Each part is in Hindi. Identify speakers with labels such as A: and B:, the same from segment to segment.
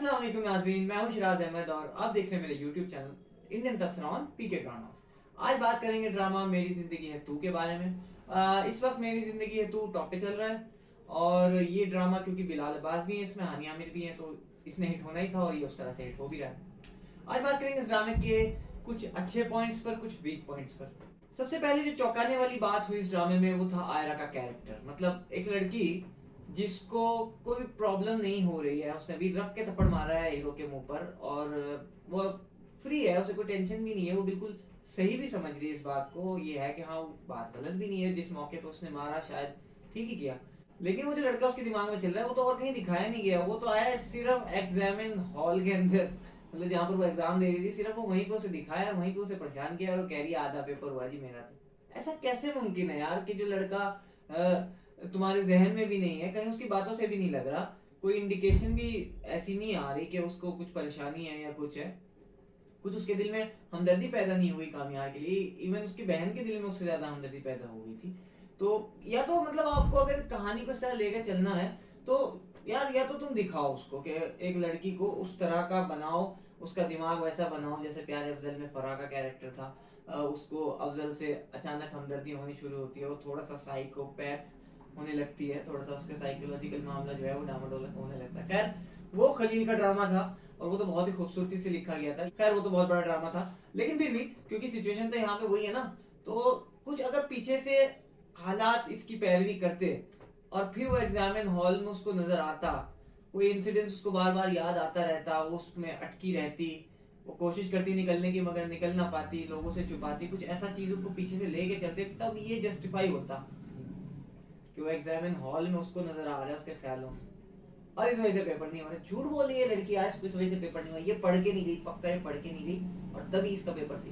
A: अस्सलाम वालेकुम नाज़रीन, मैं हूं शिराज अहमद और आप देख रहे हैं मेरे YouTube चैनल इंडियन तफसीर ऑन पीके ड्रामास। आज बात करेंगे ड्रामा मेरी जिंदगी है तू के बारे में। इस वक्त मेरी जिंदगी है तू टॉप पे चल रहा है और ये ड्रामा क्योंकि बिलाल अब्बास भी है इसमें, हानिया आमिर भी है, तो इसने हिट होना ही था और ये उस तरह से हिट हो भी रहा है। आज बात करेंगे इस ड्रामे के कुछ अच्छे पॉइंट्स पर, कुछ वीक पॉइंट्स पर। सबसे पहले जो चौंकाने वाली बात हुई इस ड्रामे में वो था आयरा का कैरेक्टर। मतलब एक लड़की जिसको कोई भी प्रॉब्लम नहीं हो रही है, उसने अभी रख के थप्पड़ मारा है हीरो के मुंह पर और वो फ्री है, उसे कोई टेंशन भी नहीं है, वो बिल्कुल सही भी समझ रही है इस बात को। ये है कि हाँ बात गलत भी नहीं है, जिस मौके पर उसने मारा शायद ठीक ही किया। लेकिन वो जो लड़का उसके दिमाग में चल रहा है वो तो और कहीं दिखाया नहीं गया, वो तो आया है सिर्फ एग्जामिन हॉल के अंदर, मतलब जहाँ पर वो एग्जाम दे रही थी, सिर्फ वो वहीं पे उसे दिखाया, वहीं पे उसे परेशान किया और वो कह रही है आधा पेपर हुआ जी मेरा। तो ऐसा कैसे मुमकिन है यार कि जो लड़का तुम्हारे जहन में भी नहीं है, कहीं उसकी बातों से भी नहीं लग रहा, कोई इंडिकेशन भी ऐसी नहीं आ रही कि उसको कुछ परेशानी है या कुछ है, कुछ उसके दिल में हमदर्दी पैदा नहीं हुई कामयाब के लिए, इवन उसकी बहन के दिल में उससे ज्यादा हमदर्दी पैदा हो गई थी। तो या तो मतलब आपको अगर कहानी को इस तरह लेकर चलना है तो यार या तो तुम दिखाओ उसको कि एक लड़की को उस तरह का बनाओ, उसका दिमाग वैसा बनाओ जैसे प्यारे अफजल में फराह का कैरेक्टर था। उसको अफजल से अचानक हमदर्दी होनी शुरू होती है, वो थोड़ा सा साइकोपैथ होने लगती है, थोड़ा सा उसके साइकोलॉजिकल मामला जो है वो डामाडोल होने लगता है। खैर वो खलील का ड्रामा था और वो तो बहुत ही खूबसूरती से लिखा गया था, खैर वो तो बहुत बड़ा ड्रामा था, लेकिन फिर भी क्योंकि सिचुएशन तो यहाँ पे वही है ना, तो कुछ अगर पीछे से हालात इसकी पैरवी करते और फिर वो एग्जामिन हॉल में उसको नजर आता, कोई इंसिडेंट उसको बार बार याद आता रहता, वो उसमें अटकी रहती, वो कोशिश करती निकलने की मगर निकल ना पाती, लोगों से छुपाती, कुछ ऐसा चीजों को पीछे से लेके चलते, तब ये जस्टिफाई होता कि वो एग्जामिन हॉल में उसको नजर आ रहा है उसके ख्यालों में और इस वजह से पेपर नहीं हो रहा। झूठ बोल रही है लड़की आज, इस वजह से पेपर नहीं हुआ, ये पढ़ के नहीं गई, पक्का ये पढ़ के नहीं गई और तभी इसका पेपर सही।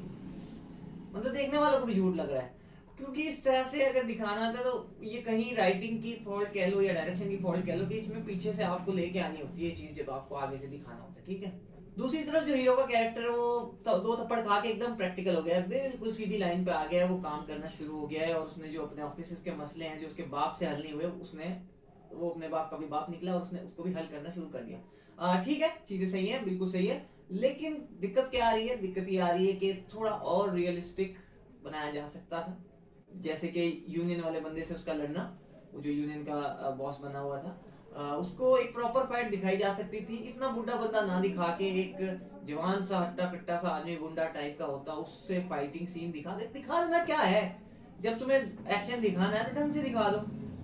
A: मतलब देखने वालों को भी झूठ लग रहा है, क्योंकि इस तरह से अगर दिखाना था तो ये कहीं राइटिंग की फॉल्ट कह लो या डायरेक्शन की फॉल्ट कह लो कि इसमें पीछे से आपको लेके आनी होती है ये चीज जब आपको आगे से दिखाना होता है, ठीक है। दूसरी तरफ जो हीरो का कैरेक्टर वो दो थप्पड़ खा के एकदम प्रैक्टिकल हो गया है, बिल्कुल सीधी लाइन पे आ गया है, वो काम करना शुरू हो गया है और उसने जो अपने ऑफिस के मसले हैं जो उसके बाप से हल नहीं हुए, उसने वो अपने बाप का भी बाप निकला और उसने उसको भी हल करना शुरू कर दिया। ठीक है, चीजें सही है, बिल्कुल सही है, लेकिन दिक्कत क्या आ रही है, दिक्कत ये आ रही है कि थोड़ा और रियलिस्टिक बनाया जा सकता था। जैसे कि यूनियन वाले बंदे से उसका लड़ना, वो जो यूनियन का बॉस बना हुआ था, उसको एक प्रॉपर फाइट दिखाई जा सकती थी, इतना बुढ़ा बंदा ना दिखा के एक जवान सा हट्टा कट्टा सा आदमी गुंडा टाइप का होता, उससे फाइटिंग सीन दिखा देना क्या है। जब तुम्हें एक्शन दिखाना है तो ढंग से दिखा दो,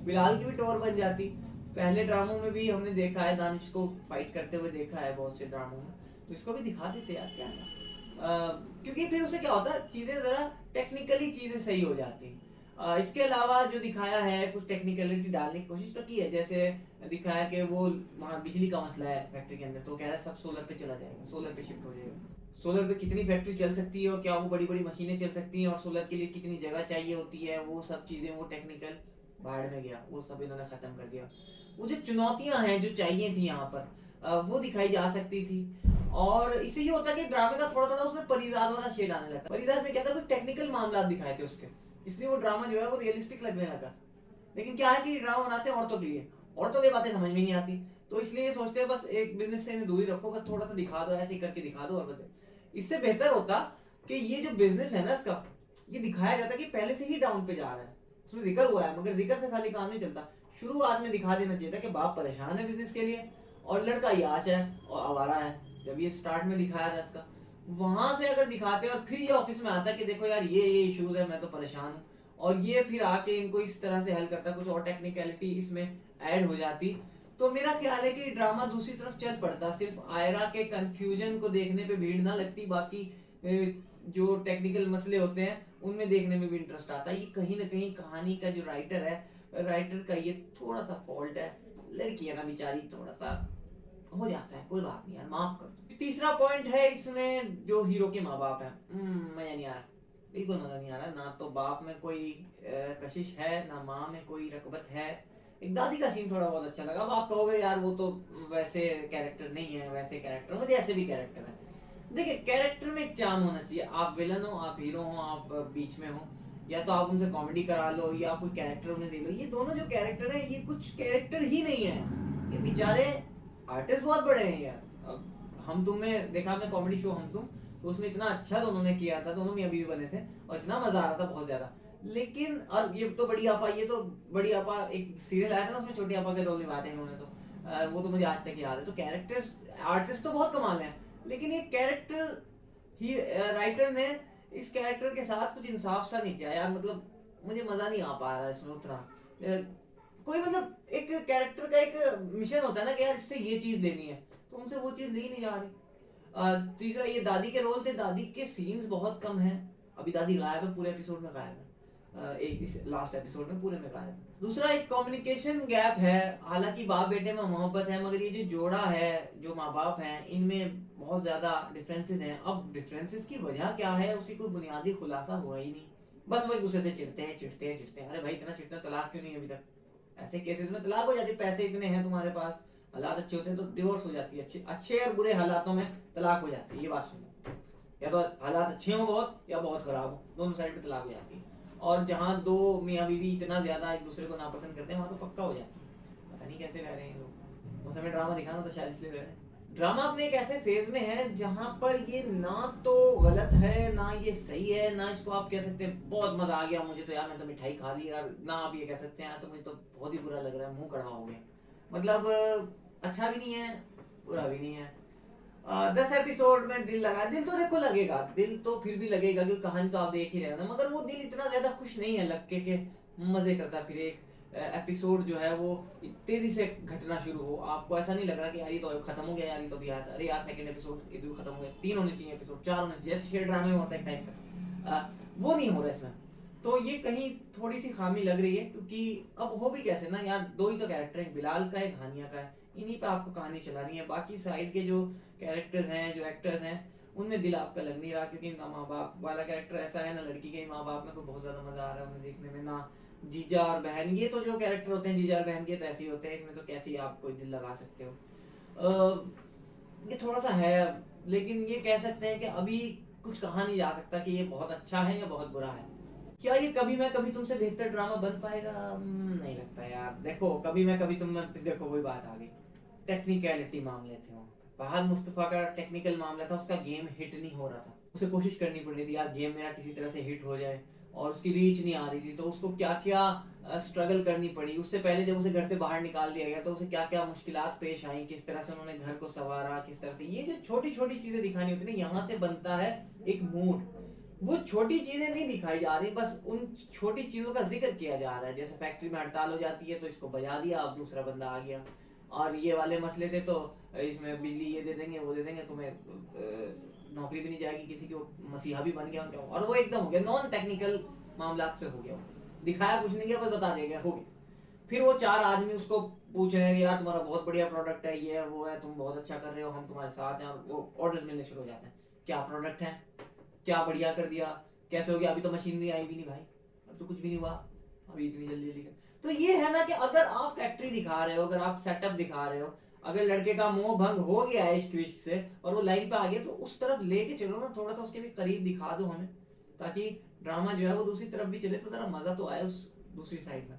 A: बिलाल की भी टोर बन जाती। पहले ड्रामों में भी हमने देखा है दानिश को फाइट करते हुए देखा है बहुत से ड्रामों में, तो इसको भी दिखा देते यार, क्या क्योंकि फिर उसे क्या होता है, चीजें जरा टेक्निकली चीजें सही हो जाती। इसके अलावा जो दिखाया है कुछ टेक्निकलिटी डालने की कोशिश तो की है, जैसे दिखाया कि वो वहाँ बिजली का मसला है फैक्ट्री के अंदर, तो कह रहा है सब सोलर पे चला जाएगा, सोलर पे शिफ्ट हो जाएगा। सोलर पे कितनी फैक्ट्री चल सकती है और क्या वो बड़ी बड़ी मशीनें चल सकती हैं और सोलर के लिए कितनी जगह चाहिए होती है, वो सब चीजें, वो टेक्निकल बाहर में गया, वो सब इन्होंने खत्म कर दिया। वो जो चुनौतियां हैं जो चाहिए थी यहाँ पर वो दिखाई जा सकती थी। और इससे ये होता है कि ड्रामे का थोड़ा थोड़ा उसमें परिजात वाला शेड आने लगता है। परिजात में क्या था, कुछ टेक्निकल मामला दिखाए थे उसके, इसलिए वो ड्रामा जो है वो रियलिस्टिक लगने लगा। लेकिन क्या है कि ड्रामा बनाते हैं औरतों के लिए, औरतों की बातें समझ में नहीं आती, तो इसलिए ये सोचते हैं बस एक बिजनेस से दूरी रखो, बस थोड़ा सा दिखा दो, ऐसे ही करके दिखा दो और बस। इससे बेहतर होता कि ये जो बिजनेस है ना इसका, ये दिखाया जाता कि पहले से ही डाउन पे जा रहा है, उसमें जिक्र हुआ है मगर जिक्र से खाली काम नहीं चलता। शुरुआत में दिखा देना चाहिए था कि बाप परेशान है बिजनेस के लिए और लड़का याश है और आवारा है, जब ये स्टार्ट में दिखाया था इसका, वहां से अगर दिखाते और फिर ये ऑफिस में आता कि देखो यार ये इश्यूज है, मैं तो परेशान हूँ, और ये फिर आके इनको इस तरह से हल करता, कुछ और टेक्निकलिटी इसमें ऐड हो जाती, तो मेरा ख्याल है कि ड्रामा दूसरी तरफ चल पड़ता, सिर्फ आयरा के कंफ्यूजन को देखने पे भीड़ ना लगती, बाकी जो टेक्निकल मसले होते हैं उनमें देखने में भी इंटरेस्ट आता है। ये कहीं ना कहीं कहानी का जो राइटर है, राइटर का ये थोड़ा सा फॉल्ट है, लड़की है ना बेचारी, थोड़ा सा हो जाता है, कोई बात नहीं यार, माफ कर दो। तीसरा पॉइंट है इसमें जो हीरो के माँ बाप है, मजा नहीं आ रहा, बिल्कुल मजा नहीं आ रहा, ना तो बाप में कोई कशिश है ना माँ में कोई रकबत है। एक दादी का सीन थोड़ा बहुत अच्छा लगा, अब आप कहोगे यार वो तो वैसे कैरेक्टर नहीं है, वैसे कैरेक्टर, मुझे ऐसे भी कैरेक्टर है। देखिए कैरेक्टर में एक चार्म होना चाहिए, आप विलन हो, आप हीरो हो, आप बीच में हो, या तो आप उनसे कॉमेडी करा लो या कोई कैरेक्टर उन्हें दे लो। ये दोनों जो कैरेक्टर है ये कुछ कैरेक्टर ही नहीं है, ये बेचारे आर्टिस्ट बहुत बड़े हैं यार, हम तुम में देखा आपने कॉमेडी शो हम तुम, तो उसमें इतना अच्छा दोनों ने किया था, दोनों मियां बीवी बने थे और इतना मजा आ रहा था बहुत ज्यादा। लेकिन और ये तो बड़ी आपा, ये तो बड़ी आपा एक सीरियल आया था ना, उसमें छोटी आपा के रोल निभाते हैं इन्होंने, तो वो तो मुझे आज तक याद है। तो कैरेक्टर्स आर्टिस्ट तो बहुत कमाल है, लेकिन ये कैरेक्टर ही राइटर ने इस कैरेक्टर के साथ कुछ इंसाफ सा नहीं किया यार। मतलब मुझे मजा नहीं आ पा रहा है इसमें उतना। कोई मतलब एक कैरेक्टर का एक मिशन होता है ना कि यार इससे ये चीज लेनी है, तो उनसे वो चीज ली नहीं जा रही। तीसरा ये दादी के रोल थे, दादी के सीन्स बहुत कम हैं। अभी दादी गायब है, पूरे एपिसोड में गायब है। एक इस लास्ट एपिसोड में पूरे में गायब है। दूसरा एक कम्युनिकेशन गैप है। हालांकि बाप बेटे में मोहब्बत है, मगर ये जो जोड़ा है, जो माँ बाप हैं, इनमें बहुत ज्यादा डिफरेंसेस हैं। अब डिफरेंसेस की वजह क्या है, उसी कोई बुनियादी खुलासा हुआ ही नहीं। बस वो एक दूसरे से चिढ़ते हैं चिढ़ते हैं चिढ़ते हैं। अरे भाई इतना चिढ़ते हैं, तलाक क्यों नहीं अभी तक? ऐसे केसेस में तलाक हो जाती, पैसे इतने हैं तुम्हारे पास, हालात अच्छे होते हैं तो डिवोर्स हो जाती है। अच्छे अच्छे और बुरे हालातों में तलाक हो जाती है, ये बात सुनो। या तो हालात अच्छे हो बहुत, या बहुत खराब हो, दोनों साइड पे तलाक हो जाती है। और जहाँ दो मियाँ बीवी इतना ज्यादा एक दूसरे को नापसंद करते हैं, वहां तो पक्का हो जाती है। पता नहीं कैसे रह रहे हैं लोग। उस समय ड्रामा दिखाना तो शायद इसलिए रह रहे हैं। ड्रामा अपने एक ऐसे फेज में है जहां पर ये ना तो गलत है, ना ये सही है, ना इसको आप कह सकते हैं बहुत मजा आ गया मुझे तो यार, मैं तो मिठाई खा ली यार, ना आप ये कह सकते हैं यार तो मुझे तो बहुत ही बुरा लग रहा है, मुंह कड़वा हो गया। मतलब अच्छा भी नहीं है, बुरा भी नहीं है। 10 एपिसोड में दिल लगा, दिल तो देखो लगेगा, दिल तो फिर भी लगेगा क्योंकि कहानी तो आप देख ही रहे हो ना, मगर वो दिल इतना ज्यादा खुश नहीं है लग के मजे करता। फिर एक एपिसोड जो है वो तेजी से घटना शुरू हो, आपको ऐसा नहीं लग रहा कि यार ये तो अब खत्म हो गया यार, ये तो भी आया था, अरे यार सेकंड एपिसोड ये तो खत्म हो गया, 3 होने चाहिए एपिसोड, 4 होने चाहिए, जैसे शेयर ड्रामे में होता है एक टाइम पे, वो नहीं हो रहा इसमें। तो ये कहीं थोड़ी सी खामी लग रही है, क्योंकि अब हो भी कैसे ना यार, दो ही तो कैरेक्टर हैं, बिलाल का एक हानिया का है, इन्हीं पे आपको कहानी चलानी है। बाकी साइड के जो कैरेक्टर्स हैं, जो एक्टर्स हैं, उनमें दिल आपका लग नहीं रहा, क्योंकि ना माँ बाप वाला कैरेक्टर ऐसा है, ना लड़की के माँ बाप में कोई बहुत ज्यादा मजा आ रहा है उन्हें देखने में, ना जीजा और बहन, ये तो जो कैरेक्टर होते हैं जीजा और बहन के तो ऐसे ही होते हैं, इनमें तो कैसे आप कोई दिल लगा सकते हो। ये थोड़ा सा है, लेकिन ये कह सकते हैं कि अभी कुछ कहा नहीं जा सकता कि ये बहुत अच्छा है या बहुत बुरा है। क्या ये कभी मैं कभी तुमसे बेहतर ड्रामा बन पाएगा? नहीं लगता यार। देखो कभी मैं कभी तुम में, देखो वही बात आ गई, टेक्निकलिटी मामले थे वहाँ पे। फहद मुस्तफा का टेक्निकल मामला था, उसका गेम हिट नहीं हो रहा था, उसे कोशिश करनी पड़ रही थी यार गेम मेरा किसी तरह से हिट हो जाए, और उसकी रीच नहीं आ रही थी, तो उसको क्या क्या स्ट्रगल करनी पड़ी। उससे पहले जब उसे घर से बाहर निकाल दिया गया तो उसे क्या क्या मुश्किलात पेश आई, किस तरह से उन्होंने घर को संवारा, किस तरह से ये जो छोटी छोटी चीजें दिखानी होती है ना, यहाँ से बनता है एक मूड। वो छोटी चीजें नहीं दिखाई जा रही, बस उन छोटी चीजों का जिक्र किया जा रहा है। जैसे फैक्ट्री में हड़ताल हो जाती है तो इसको बजा दिया, अब दूसरा बंदा आ गया, और ये वाले मसले थे तो इसमें बिजली ये दे देंगे वो दे देंगे, तुम्हें नौकरी भी नहीं जाएगी किसी की, मसीहा भी बन गया उनका, और वो एकदम हो गया नॉन टेक्निकल मामला से हो गया, दिखाया कुछ नहीं गया, बस बता दिया गया, हो गया। फिर वो 4 आदमी उसको पूछ रहे हैं यार तुम्हारा बहुत बढ़िया प्रोडक्ट है, ये है वो है, तुम बहुत अच्छा कर रहे हो, हम तुम्हारे साथ हैं, और वो ऑर्डर्स मिलने शुरू हो जाते हैं। क्या प्रोडक्ट है, क्या बढ़िया कर दिया, कैसे हो गया, अभी तो मशीनरी आई भी नहीं भाई, अब तो कुछ भी नहीं हुआ, अभी इतनी जल्दी जल्दी। तो ये है ना कि अगर आप फैक्ट्री दिखा रहे हो, अगर आप सेटअप दिखा रहे हो, अगर लड़के का मोह भंग हो गया है इश्क विश्क से और वो लाइन पे आ गया, तो उस तरफ लेके चलो ना, थोड़ा सा उसके भी करीब दिखा दो हमें, ताकि ड्रामा जो है वो दूसरी तरफ भी चले, तो जरा मजा तो आए उस दूसरी साइड में।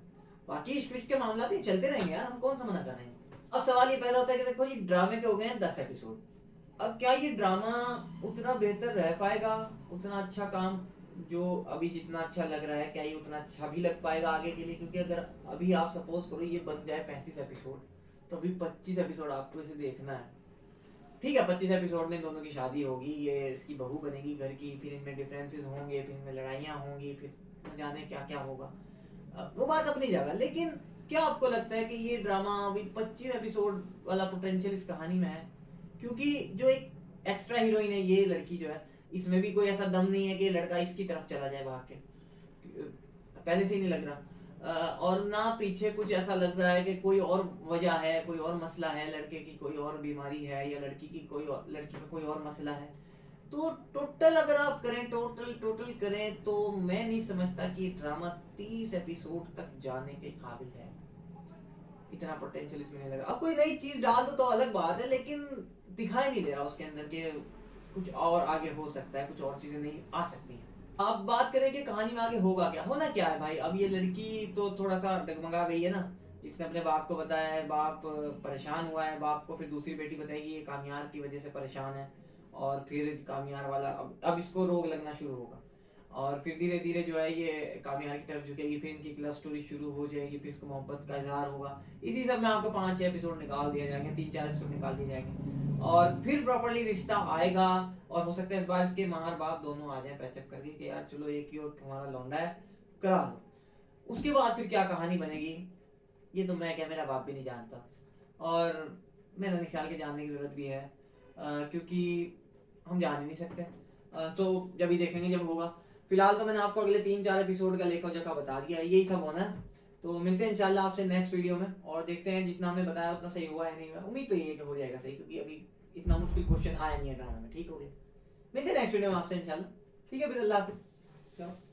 A: बाकी इश्क विश्क के मामला तो चलते रहेंगे यार, हम कौन सा मना कर रहे हैं। अब सवाल ये पैदा होता है कि देखो ये ड्रामे के हो गए हैं 10 एपिसोड, अब क्या ये ड्रामा उतना बेहतर रह पाएगा, उतना अच्छा काम जो अभी जितना अच्छा लग रहा है, क्या ये उतना अच्छा भी लग पाएगा आगे के लिए? क्योंकि अगर अभी आप सपोज करो ये बन जाए 35 एपिसोड, तो अभी 25 एपिसोड आपको इसे देखना है। ठीक है, 25 एपिसोड में दोनों की शादी होगी, ये इसकी बहू बनेगी घर की, फिर इनमें डिफरेंसेस होंगे, फिर इनमें लड़ाइयाँ होंगी, फिर न जाने क्या क्या होगा, वो बात अपनी जगह। लेकिन क्या आपको लगता है कि ये ड्रामा अभी 25 एपिसोड वाला पोटेंशियल इस कहानी में है? क्योंकि जो एक एक्स्ट्रा हीरोइन है ये लड़की जो है, इसमें भी कोई ऐसा दम नहीं है कि लड़का इसकी तरफ चला जाए भाग के, पहले से ही नहीं लग रहा। और ना पीछे कुछ ऐसा लग रहा है कि कोई और वजह है, कोई और मसला है, लड़के की कोई और बीमारी है, या लड़की की कोई और, लड़की का कोई और मसला है। तो टोटल अगर आप करें, टोटल करें, तो मैं नहीं समझता कि ड्रामा 30 एपिसोड तक जाने के काबिल है। इतना पोटेंशियल इसमें नहीं लगा। अब कोई नई चीज डाल दो तो अलग बात है, लेकिन दिखाई नहीं दे रहा उसके अंदर के कुछ और आगे हो सकता है, कुछ और चीजें नहीं आ सकती हैं। आप बात करें कि कहानी में आगे होगा क्या, होना क्या है भाई, अब ये लड़की तो थोड़ा सा डगमगा गई है ना, इसने अपने बाप को बताया है, बाप परेशान हुआ है, बाप को फिर दूसरी बेटी बताएगी ये कामयार की वजह से परेशान है, और फिर कामयार वाला अब इसको रोग लगना शुरू होगा, और फिर धीरे धीरे जो है ये कामयार की तरफ झुकेगी, फिर इनकी लव स्टोरी शुरू हो जाएगी, फिर इसको मोहब्बत का इजहार होगा। इसी सब में आपको 5-6 एपिसोड निकाल दिए जाएंगे, 3-4 एपिसोड निकाल दिए जाएंगे, और फिर प्रॉपरली रिश्ता आएगा। और हो सकता है इस बार इसके माँ बाप दोनों आ जाए पैचअप करके कि यार चलो एक ही और हमारा लौंडा है, करा लो। उसके बाद फिर क्या कहानी बनेगी ये तो मैं क्या, मेरा बाप भी नहीं जानता, और मेरा निकाल के जानने की जरूरत भी है, क्योंकि हम जान ही नहीं सकते। तो जब ही देखेंगे जब होगा। फिलहाल तो मैंने आपको अगले 3-4 एपिसोड का लेखा जोखा बता दिया है, यही सब होना है। तो मिलते हैं इंशाल्लाह आपसे नेक्स्ट वीडियो में, और देखते हैं जितना हमने बताया उतना सही हुआ है नहीं हुआ। उम्मीद तो ये है कि हो जाएगा सही, क्योंकि अभी इतना मुश्किल क्वेश्चन आया नहीं है ड्रामा में। ठीक हो गया, मिलते हैं नेक्स्ट वीडियो में आपसे इंशाल्लाह। ठीक है, फिर अल्लाह हाफिज़। चलो।